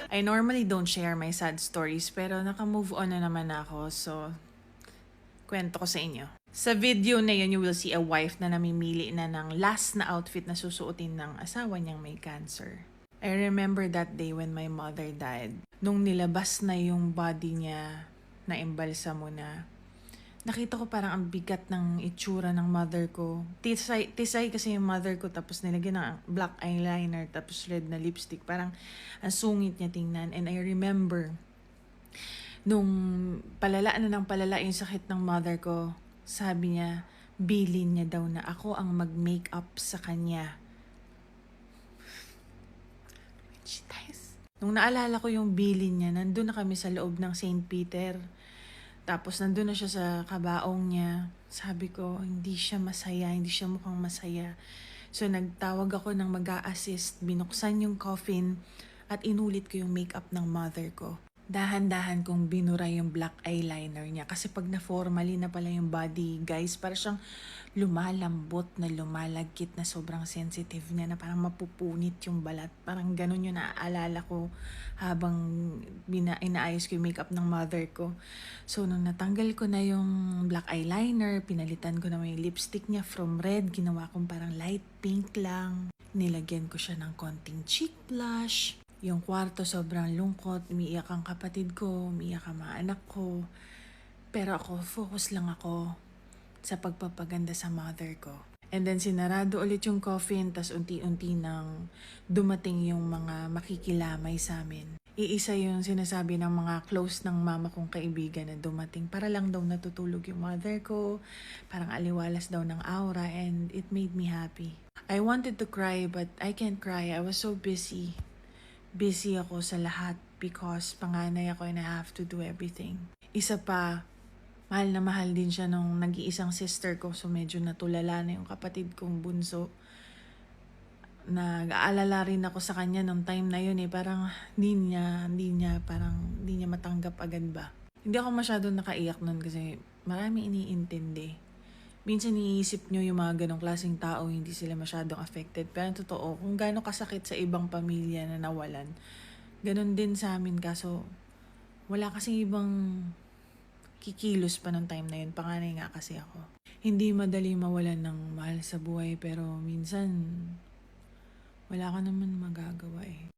I normally don't share my sad stories pero naka-move on na naman ako, so kwento ko sa inyo. Sa video na yun, you will see a wife na namimili na ng last na outfit na susuotin ng asawa niyang may cancer. I remember that day when my mother died. Nung nilabas na yung body niya, na imbalsa mo na, nakita ko parang ang bigat ng itsura ng mother ko. Tisay kasi yung mother ko, tapos nilagyan ng black eyeliner, tapos red na lipstick. Parang ang sungit niya tingnan. And I remember, nung palala na ng palala yung sakit ng mother ko, sabi niya, bilin niya daw na ako ang mag-makeup sa kanya. Nung naalala ko yung bilin niya, nandun na kami sa loob ng St. Peter. Tapos nandun na siya sa kabaong niya. Sabi ko, hindi siya masaya, hindi siya mukhang masaya. So nagtawag ako ng mag-a-assist, binuksan yung coffin at inulit ko yung makeup ng mother ko. Dahan-dahan kong binura yung black eyeliner niya kasi pag na-formally na pala yung body, guys, para siyang lumalambot na lumalagkit na sobrang sensitive niya na parang mapupunit yung balat. Parang ganun yung naaalala ko habang inaayos ko yung makeup ng mother ko. So, nung natanggal ko na yung black eyeliner, pinalitan ko na yung lipstick niya from red, ginawa kong parang light pink lang. Nilagyan ko siya ng konting cheek blush. Yung kwarto sobrang lungkot, umiiyak ang kapatid ko, umiiyak ang mga anak ko. Pero ako, focus lang ako sa pagpapaganda sa mother ko. And then sinarado ulit yung coffin, tas unti-unti nang dumating yung mga makikilamay sa amin. Iisa yung sinasabi ng mga close ng mama kong kaibigan na dumating para lang daw natutulog yung mother ko, parang aliwalas daw ng aura, and it made me happy. I wanted to cry but I can't cry, I was so busy. Busy ako sa lahat because panganay ako and I have to do everything. Isa pa, mahal na mahal din siya nung nag-iisang sister ko, so medyo natulala na yung kapatid kong bunso. Nag-aalala rin ako sa kanya nung time na yun parang hindi niya matanggap agad ba. Hindi ako masyadong nakaiyak nun kasi marami iniintindi. Minsan iniisip nyo yung mga ganong klaseng tao, hindi sila masyadong affected. Pero totoo, kung gano'ng kasakit sa ibang pamilya na nawalan, ganon din sa amin. Kaso, wala kasing ibang kikilos pa nung time na yun. Panganay nga kasi ako. Hindi madali mawalan ng mahal sa buhay, pero minsan, wala ka naman magagawa